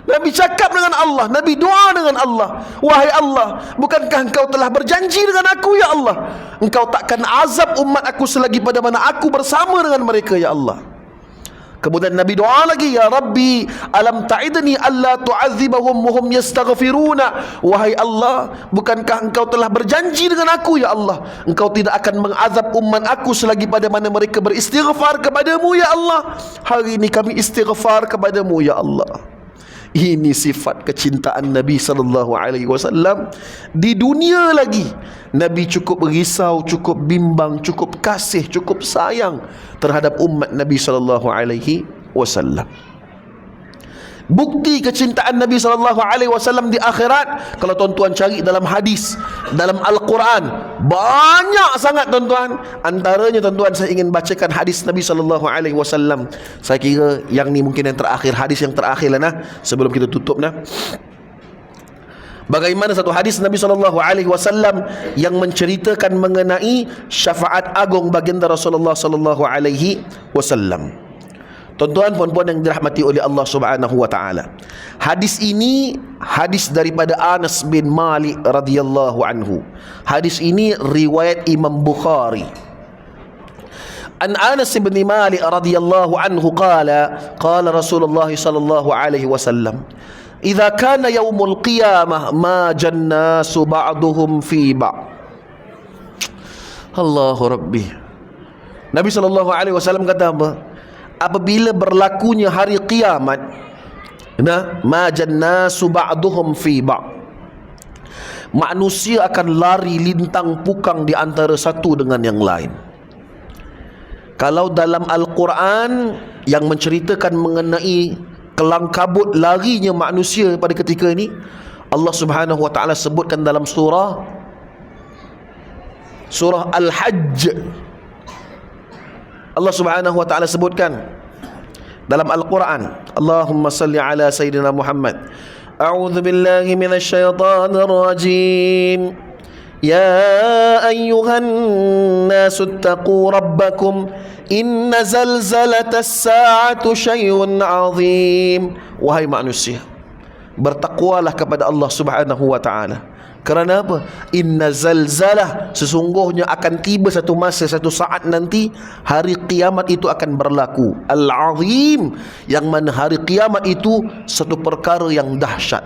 Nabi cakap dengan Allah, Nabi doa dengan Allah, wahai Allah, bukankah engkau telah berjanji dengan aku, ya Allah, engkau takkan azab umat aku selagi pada mana aku bersama dengan mereka, ya Allah. Kemudian Nabi doa lagi, Ya Rabbi, alam ta'idni alla tu'adzibahum wa hum yastaghfiruna. Wahai Allah, bukankah engkau telah berjanji dengan aku, ya Allah, engkau tidak akan mengazab umat aku selagi pada mana mereka beristighfar kepadamu, ya Allah. Hari ini kami istighfar kepadamu, ya Allah. Ini sifat kecintaan Nabi SAW. Di dunia lagi Nabi cukup risau, cukup bimbang, cukup kasih, cukup sayang terhadap umat Nabi SAW. Bukti kecintaan Nabi SAW di akhirat, kalau tuan-tuan cari dalam hadis, dalam Al-Quran, banyak sangat tuan-tuan. Antaranya tuan-tuan, saya ingin bacakan hadis Nabi SAW. Saya kira yang ni mungkin yang terakhir, hadis yang terakhir lah sebelum kita tutup Bagaimana satu hadis Nabi SAW yang menceritakan mengenai syafaat agung baginda Rasulullah SAW. Tuan-tuan, puan-puan yang dirahmati oleh Allah Subhanahu wa taala. Hadis ini hadis daripada Anas bin Malik radhiyallahu anhu. Hadis ini riwayat Imam Bukhari. An Anas bin Malik radhiyallahu anhu qala Rasulullah sallallahu alaihi wasallam, "Idza kana yaumul qiyamah ma jannasu ba'duhum fi ba'd." Allahu Rabbi. Nabi sallallahu alaihi wasallam kata apa? Apabila berlakunya hari kiamat, ma jannasu ba'duhum fi ba'd, manusia akan lari lintang pukang di antara satu dengan yang lain. Kalau dalam Al-Quran yang menceritakan mengenai kelang kabut larinya manusia pada ketika ini, Allah Subhanahu wa taala sebutkan dalam surah Al-Hajj. Allah Subhanahu wa taala sebutkan dalam Al-Quran, Allahumma salli ala Sayyidina Muhammad. A'udzu billahi minasy syaithanir rajim. Ya ayyuhan nasu ittaqu rabbakum inna zalzalatas sa'ati syai'un 'azim. Wahai manusia, bertakwalah kepada Allah Subhanahu wa taala. Kerana apa? Inna zalzalah, sesungguhnya akan tiba satu masa, satu saat nanti hari kiamat itu akan berlaku. Al-azim, yang mana hari kiamat itu satu perkara yang dahsyat.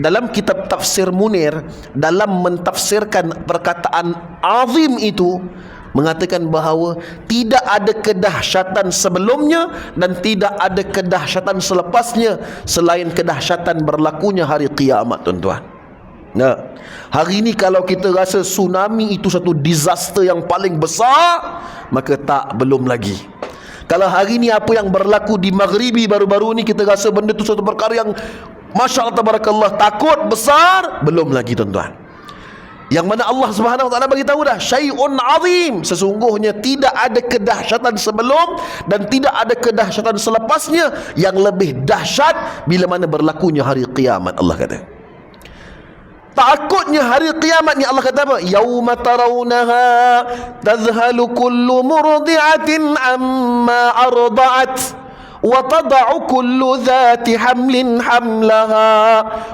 Dalam kitab Tafsir Munir, dalam mentafsirkan perkataan azim itu, mengatakan bahawa tidak ada kedahsyatan sebelumnya dan tidak ada kedahsyatan selepasnya selain kedahsyatan berlakunya hari kiamat, tuan-tuan. Nah, hari ini kalau kita rasa tsunami itu satu disaster yang paling besar, maka tak, belum lagi. Kalau hari ini apa yang berlaku di Maghribi baru-baru ni kita rasa benda itu satu perkara yang Masya Allah tabarakallah takut besar, belum lagi, tuan-tuan. Yang mana Allah Subhanahu wa taala bagi tahu dah, syai'un azim, sesungguhnya tidak ada kedahsyatan sebelum dan tidak ada kedahsyatan selepasnya yang lebih dahsyat bila mana berlakunya hari kiamat. Allah kata, takutnya hari kiamat ni, Allah kata apa? Yauma tarawunaha tadhhalu kullu murdi'atin amma arda'at wa tada'u kullu dhati hamlin hamlaha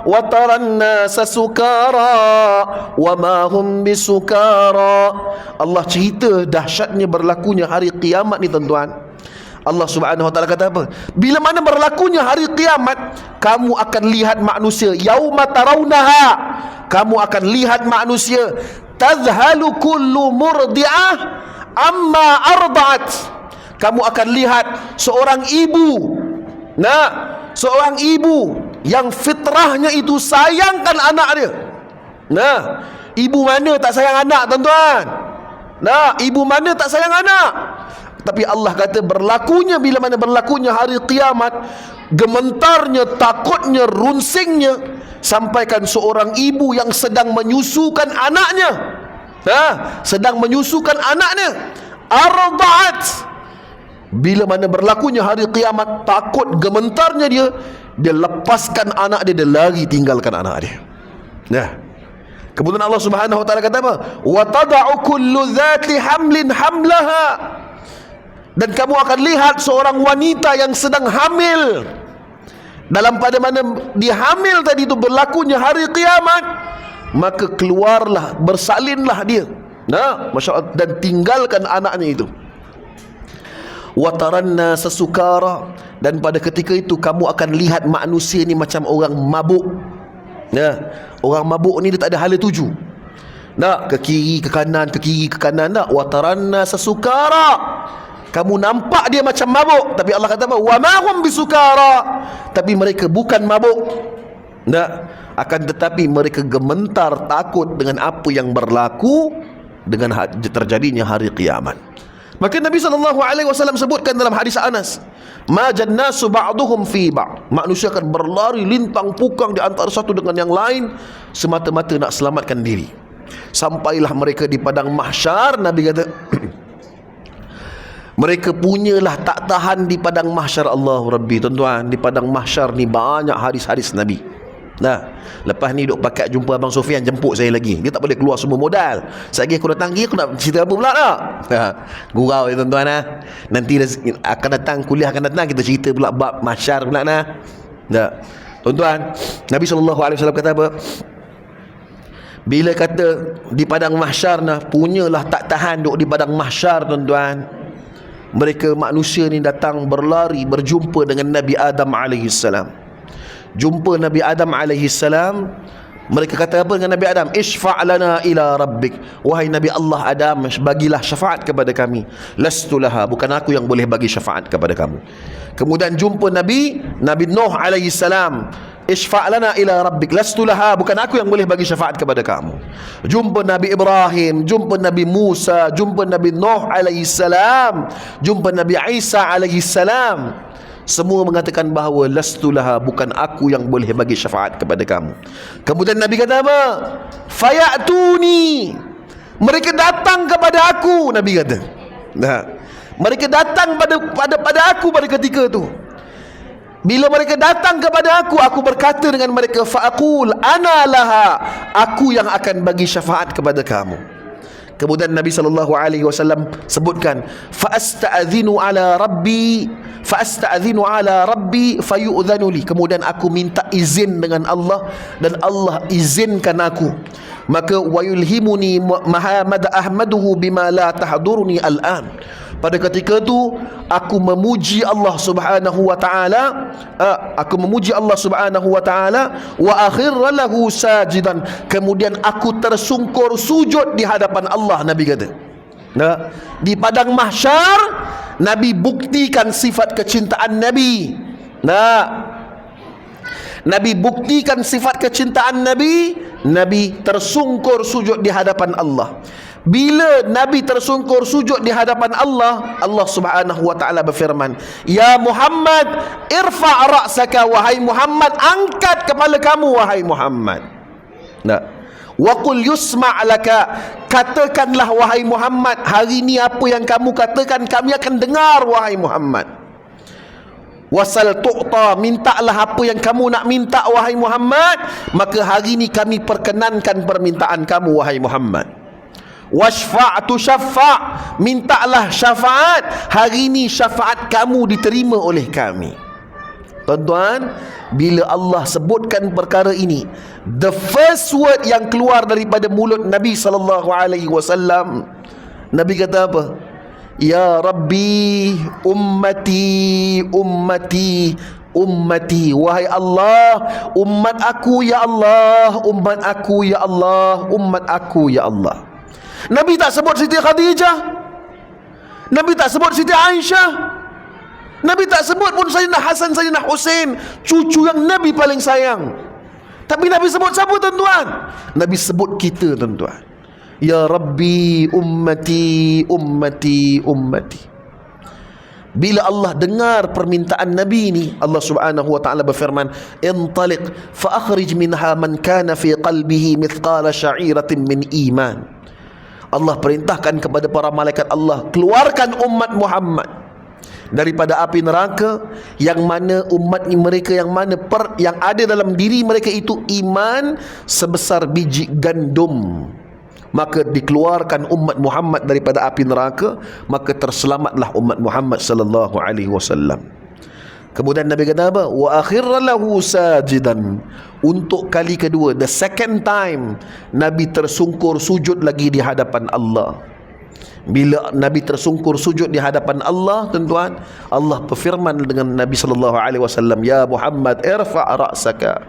wa taran nasa sukara wa ma hum bisukara. Allah cerita dahsyatnya berlakunya hari kiamat ni, tuan-tuan. Allah Subhanahu wa taala kata apa? Bila mana berlakunya hari kiamat, kamu akan lihat manusia. Yauma tarawunaha, kamu akan lihat manusia. Tadhhalu kullu murdi'ah amma arda'at, kamu akan lihat seorang ibu. Nah, seorang ibu yang fitrahnya itu sayangkan anak dia. Nah, ibu mana tak sayang anak, tuan-tuan? Nah, ibu mana tak sayang anak? Tapi Allah kata berlakunya, bila mana berlakunya hari kiamat, gementarnya, takutnya, runsingnya, sampaikan seorang ibu yang sedang menyusukan anaknya. Sedang menyusukan anaknya. Arda'at, bila mana berlakunya hari kiamat, takut gementarnya dia lepaskan anak dia lari tinggalkan anak dia. Nah, kemudian Allah Subhanahu wa taala kata apa? Wa tada'u kullu dhati hamlin hamlaha, dan kamu akan lihat seorang wanita yang sedang hamil. Dalam pada mana dia hamil tadi itu berlakunya hari kiamat, maka keluarlah, bersalinlah dia. Nah, Masya Allah, dan tinggalkan anaknya itu. Wataranna sesukara, dan pada ketika itu kamu akan lihat manusia ni macam orang mabuk. Nah, orang mabuk ni dia tak ada hala tuju. Nah, ke kiri ke kanan, ke kiri ke kanan. Nah, wataranna sesukara, kamu nampak dia macam mabuk, tapi Allah kata apa? Wa ma hum bisukara, tapi mereka bukan mabuk. Nah, akan tetapi mereka gementar takut dengan apa yang berlaku dengan terjadinya hari kiamat. Maka Nabi SAW sebutkan dalam hadis Anas, ma jannasu ba'duhum fi ba'd, manusia akan berlari lintang pukang di antara satu dengan yang lain semata-mata nak selamatkan diri. Sampailah mereka di padang mahsyar, Nabi kata mereka punyalah tak tahan di padang mahsyar. Allah Rabbi, tuan-tuan, di padang mahsyar ni banyak hadis-hadis Nabi. Nah, lepas ni duk pakat jumpa Abang Sofian, jemput saya lagi. Dia tak boleh keluar semua modal. Sekali aku datang lagi, aku nak cerita apa pula tak? Gurau ya, tuan-tuan. Nanti akan datang, kuliah akan datang, kita cerita pula bab mahsyar pula. Tuan-tuan, Nabi SAW kata apa? Bila kata di padang mahsyar, punyalah tak tahan duk di padang mahsyar, tuan-tuan, mereka manusia ni datang berlari berjumpa dengan Nabi Adam alaihissalam. Jumpa Nabi Adam alaihissalam, mereka kata apa dengan Nabi Adam? Ishfa' lana ila rabbik, wahai Nabi Allah Adam, bagilah syafaat kepada kami. Lastu laha, bukan aku yang boleh bagi syafaat kepada kamu. Kemudian jumpa Nabi Nuh alaihissalam. Isfa' lana ila rabbik. Lastu laha, bukan aku yang boleh bagi syafaat kepada kamu. Jumpa Nabi Ibrahim, jumpa Nabi Musa, jumpa Nabi Nuh alaihi salam, jumpa Nabi Isa alaihi salam. Semua mengatakan bahawa lastu laha, bukan aku yang boleh bagi syafaat kepada kamu. Kemudian Nabi kata apa? Fayatuni, mereka datang kepada aku. Nabi kata, nah, mereka datang pada aku pada ketika itu. Bila mereka datang kepada aku berkata dengan mereka, fa'aqul ana laha, aku yang akan bagi syafaat kepada kamu. Kemudian Nabi SAW sebutkan, fa'asta'adhinu ala rabbi fayu'dhanu li. Kemudian aku minta izin dengan Allah dan Allah izinkan aku. Maka wayulhimuni mahamad ahmaduhu bima la tahduruni al'an. Pada ketika itu aku memuji Allah Subhanahu wa taala, wa akhirra lahu sajidan. Kemudian aku tersungkur sujud di hadapan Allah. Nabi kata, nah, di padang mahsyar Nabi buktikan sifat kecintaan Nabi. Nah, Nabi buktikan sifat kecintaan Nabi. Nabi tersungkur sujud di hadapan Allah. Bila Nabi tersungkur sujud di hadapan Allah, Allah Subhanahu wa taala berfirman, "Ya Muhammad, irfa' ra'saka, wahai Muhammad, angkat kepala kamu wahai Muhammad." Nah, wa qul yusma' laka, katakanlah wahai Muhammad, hari ini apa yang kamu katakan kami akan dengar wahai Muhammad. Wasal tu'ta, mintalah apa yang kamu nak minta wahai Muhammad, maka hari ini kami perkenankan permintaan kamu wahai Muhammad. Washfa'tu syafa', mintalah syafaat, hari ini syafaat kamu diterima oleh kami. Tuan-tuan, bila Allah sebutkan perkara ini, the first word yang keluar daripada mulut Nabi SAW, Nabi kata apa? Ya Rabbi, ummati, ummati, ummati. Wahai Allah, umat aku ya Allah, umat aku ya Allah, umat aku ya Allah. Nabi tak sebut Siti Khadijah, Nabi tak sebut Siti Aisyah, Nabi tak sebut pun Sayyidina Hasan, Sayyidina Husain, cucu yang Nabi paling sayang. Tapi Nabi sebut siapa tuan-tuan? Nabi sebut kita tuan-tuan. Ya Rabbi, ummati, ummati, ummati. Bila Allah dengar permintaan Nabi ini, Allah Subhanahu wa taala berfirman, "Intaliq fa akhrij minha man kana fi qalbihi mithqala sya'iratin min iman." Allah perintahkan kepada para malaikat Allah, keluarkan umat Muhammad daripada api neraka, yang mana umat mereka yang mana yang ada dalam diri mereka itu iman sebesar biji gandum. Maka dikeluarkan umat Muhammad daripada api neraka, maka terselamatlah umat Muhammad sallallahu alaihi wasallam. Kemudian Nabi kata apa? Wa akhirra lahu sajidan. Untuk kali kedua, the second time, Nabi tersungkur sujud lagi di hadapan Allah. Bila Nabi tersungkur sujud di hadapan Allah, tuan-tuan, Allah berfirman dengan Nabi sallallahu alaihi wasallam, "Ya Muhammad, irfa' ra'saka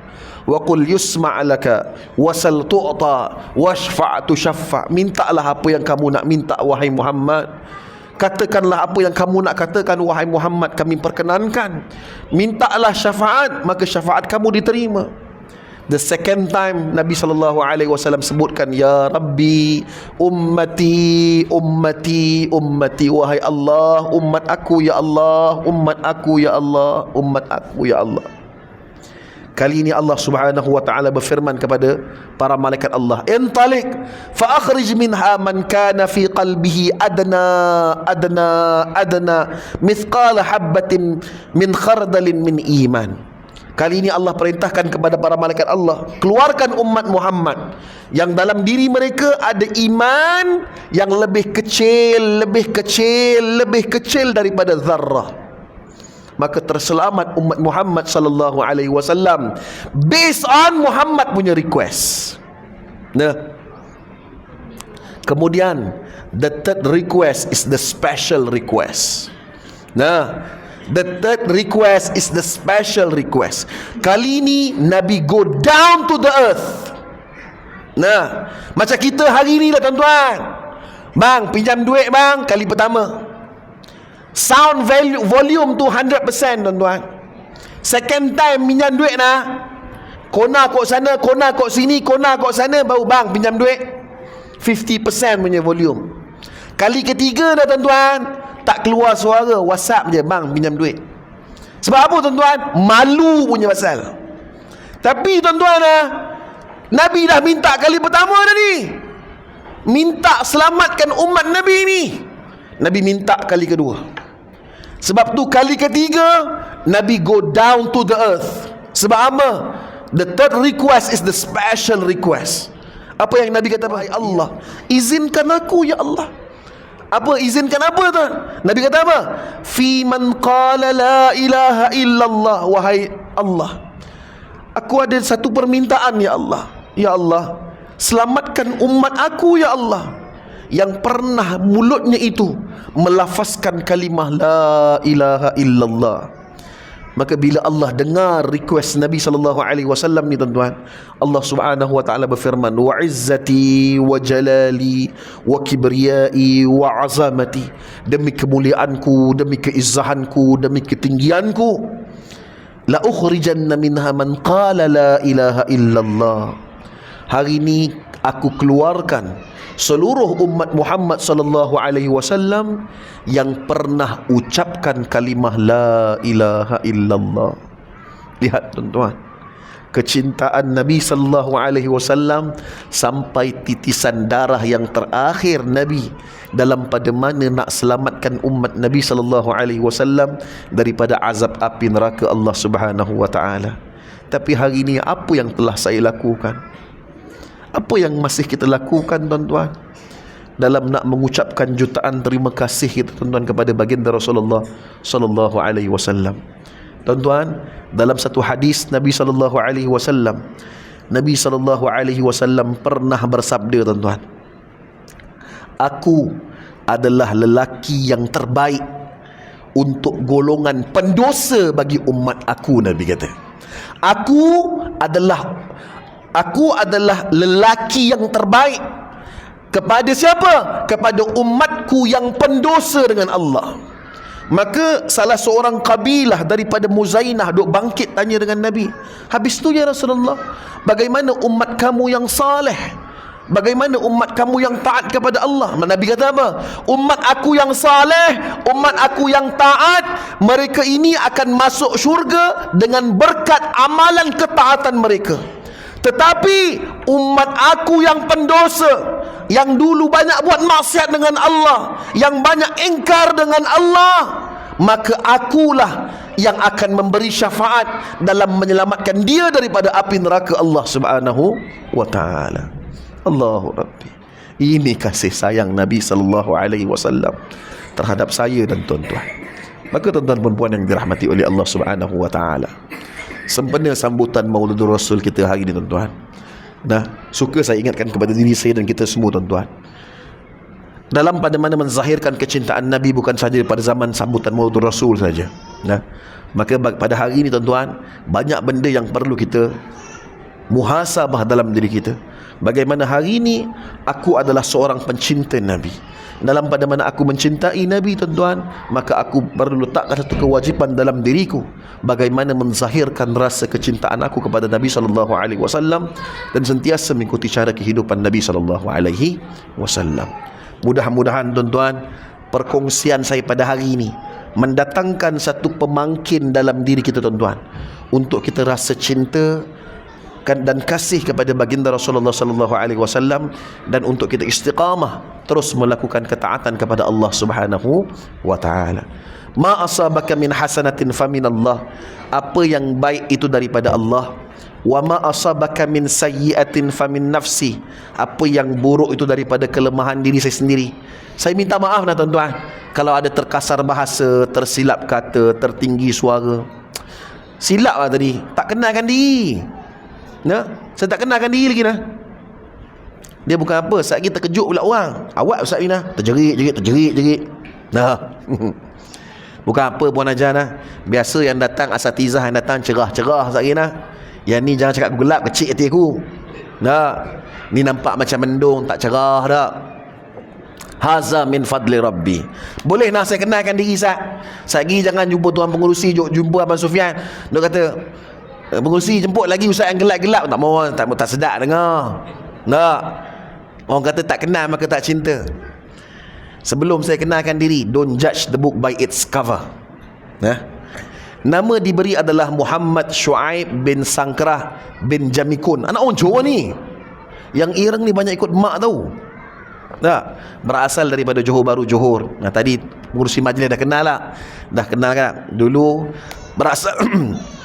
wa qul yusma' laka wasal tu'ta washfa' tushaffa." Mintalah apa yang kamu nak minta wahai Muhammad. Katakanlah apa yang kamu nak katakan wahai Muhammad, kami perkenankan. Mintalah syafaat, maka syafaat kamu diterima. The second time Nabi SAW sebutkan, Ya Rabbi, ummati, ummati, ummati. Wahai Allah, umat aku ya Allah, umat aku ya Allah, umat aku ya Allah. Kali ini Allah Subhanahu wa taala berfirman kepada para malaikat Allah, "Intaliq fa akhrij minha man kana fi qalbihi adna mithqala habatin min khardalin min iman." Kali ini Allah perintahkan kepada para malaikat Allah, keluarkan umat Muhammad yang dalam diri mereka ada iman yang lebih kecil daripada zarrah. Maka terselamat umat Muhammad sallallahu alaihi wasallam based on Muhammad punya request. Nah, kemudian the third request is the special request. Nah, the third request is the special request. Kali ini Nabi go down to the earth. Nah, macam kita hari ni lah tuan-tuan. Bang, pinjam duit bang, kali pertama. Sound volume tu 100% tuan-tuan. Second time minjam duit nah, Kona kok sana, kona kok sini, kona kok sana, baru bang pinjam duit 50% punya volume. Kali ketiga dah tuan-tuan, tak keluar suara, WhatsApp je, bang pinjam duit. Sebab apa tuan-tuan? Malu punya pasal. Tapi tuan-tuan Nabi dah minta kali pertama tadi, minta selamatkan umat Nabi ni. Nabi minta kali kedua. Sebab tu kali ketiga Nabi go down to the earth. Sebab apa? The third request is the special request. Apa yang Nabi kata? Wahai Allah, izinkan aku ya Allah. Apa izinkan apa tuan? Nabi kata apa? Fi man qala la ilaha illallah. Wahai Allah, aku ada satu permintaan ya Allah. Ya Allah, selamatkan umat aku ya Allah, yang pernah mulutnya itu melafazkan kalimah la ilaha illallah. Maka bila Allah dengar request Nabi SAW ni tuan-tuan, Allah Subhanahu wa taala berfirman, wa izzati wa jalali wa kibriyai wa azamati, demi kemuliaanku, demi keizzahanku, demi ketinggianku, la ukhrijanna minha man qala la ilaha illallah. Hari ini aku keluarkan seluruh umat Muhammad sallallahu alaihi wasallam yang pernah ucapkan kalimah la ilaha illallah. Lihat tuan-tuan, kecintaan Nabi sallallahu alaihi wasallam sampai titisan darah yang terakhir Nabi, dalam pada mana nak selamatkan umat Nabi sallallahu alaihi wasallam daripada azab api neraka Allah Subhanahu wa taala. Tapi hari ini apa yang telah saya lakukan? Apa yang masih kita lakukan tuan-tuan dalam nak mengucapkan jutaan terima kasih kita tuan-tuan kepada baginda Rasulullah sallallahu alaihi wasallam? Tuan-tuan, dalam satu hadis Nabi sallallahu alaihi wasallam, Nabi sallallahu alaihi wasallam pernah bersabda tuan-tuan, aku adalah lelaki yang terbaik untuk golongan pendosa bagi umat aku. Nabi kata, Aku adalah lelaki yang terbaik kepada siapa? Kepada umatku yang pendosa dengan Allah. Maka salah seorang kabilah daripada Muzainah duk bangkit tanya dengan Nabi, habis tu ya Rasulullah, bagaimana umat kamu yang saleh? Bagaimana umat kamu yang taat kepada Allah? Nabi kata apa? Umat aku yang saleh, umat aku yang taat, mereka ini akan masuk syurga dengan berkat amalan ketaatan mereka. Tetapi umat aku yang pendosa, yang dulu banyak buat maksiat dengan Allah, yang banyak ingkar dengan Allah, maka akulah yang akan memberi syafaat dalam menyelamatkan dia daripada api neraka Allah Subhanahu wa taala. Allahu Rabbi. Ini kasih sayang Nabi sallallahu alaihi wasallam terhadap saya dan tuan-tuan. Maka tuan-tuan dan puan yang dirahmati oleh Allah Subhanahu wa taala, sempena sambutan Maulidur Rasul kita hari ini tuan-tuan. Suka saya ingatkan kepada diri saya dan kita semua tuan-tuan, dalam pada mana menzahirkan kecintaan Nabi bukan sahaja pada zaman sambutan Maulidur Rasul saja. Maka pada hari ini tuan-tuan, banyak benda yang perlu kita muhasabah dalam diri kita. Bagaimana hari ini aku adalah seorang pencinta Nabi. Dalam pada mana aku mencintai Nabi tuan-tuan, maka aku perlu letakkan satu kewajipan dalam diriku, bagaimana menzahirkan rasa kecintaan aku kepada Nabi sallallahu alaihi wasallam dan sentiasa mengikuti cara kehidupan Nabi sallallahu alaihi wasallam. Mudah-mudahan tuan-tuan, perkongsian saya pada hari ini mendatangkan satu pemangkin dalam diri kita tuan-tuan, untuk kita rasa cinta dan kasih kepada baginda Rasulullah sallallahu alaihi wasallam, dan untuk kita istiqamah terus melakukan ketaatan kepada Allah Subhanahu wa taala. Ma asabaka min hasanatin faminallah, apa yang baik itu daripada Allah. Wa ma asabaka min sayyi'atin famin nafsi, apa yang buruk itu daripada kelemahan diri saya sendiri. Saya minta maaf tuan-tuan kalau ada terkasar bahasa, tersilap kata, tertinggi suara. Silap tadi, tak kenalkan diri. Saya tak kenalkan diri lagi Dia bukan apa, saat kita terkejut pula orang. Awak Ustaz Ina terjerit. Bukan apa Puan Ajar biasa yang datang asatizah, yang datang cerah-cerah Ustaz Ina. Yang ni jangan cakap gelap, kecil hati aku. Ni nampak macam mendung, tak cerah dah. Haza min fadli Rabbi. Boleh saya kenalkan diri Ustaz. Saat ni jangan jumpa tuan pengurusi, jumpa Abang Sufyan. Dia kata, Pengurusi jemput lagi ustaz yang gelap-gelap, tak mau, tak sedap dengar. Tak. Orang kata tak kenal maka tak cinta. Sebelum saya kenalkan diri, don't judge the book by its cover. Nama diberi adalah Muhammad Shu'aib bin Sangkrah bin Jamikun. Anak orang Johor ni. Yang ireng ni banyak ikut mak tahu. Tak, berasal daripada Johor Bahru, Johor. Tadi pengurusi majlis dah kenal lah. Dah kenal kan? Dulu berasal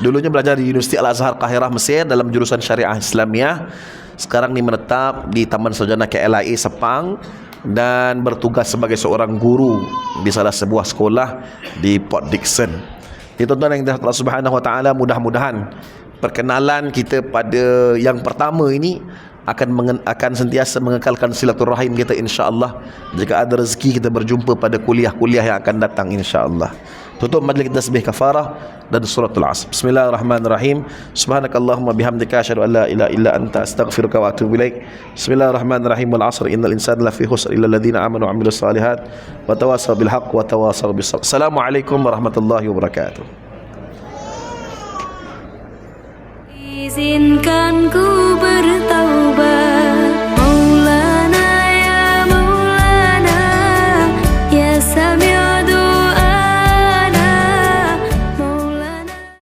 dulunya belajar di Universiti Al-Azhar Kahirah Mesir dalam jurusan Syariah Islamiah. Sekarang ni menetap di Taman Sarjana KLIA Sepang dan bertugas sebagai seorang guru di salah sebuah sekolah di Port Dickson. Tuan-tuan yang Allah Subhanahu Wa Taala, mudah-mudahan perkenalan kita pada yang pertama ini akan sentiasa mengekalkan silaturahim kita, insya-Allah. Jika ada rezeki kita berjumpa pada kuliah-kuliah yang akan datang, insya-Allah. Tutup majlis kita tasbih kafarah dan suratul Asr. Bismillahirrahmanirrahim. Subhanakallahumma bihamdika asyhadu an la ilaha illa anta astaghfiruka wa atubu ilaik. Bismillahirrahmanirrahim. Wal 'asr innal insana lafi khusr illa alladziina aamanu wa 'amilus shalihat wa tawassaw bil haqq wa tawassaw bis sabr. Assalamualaikum warahmatullahi wabarakatuh. Izinkan ku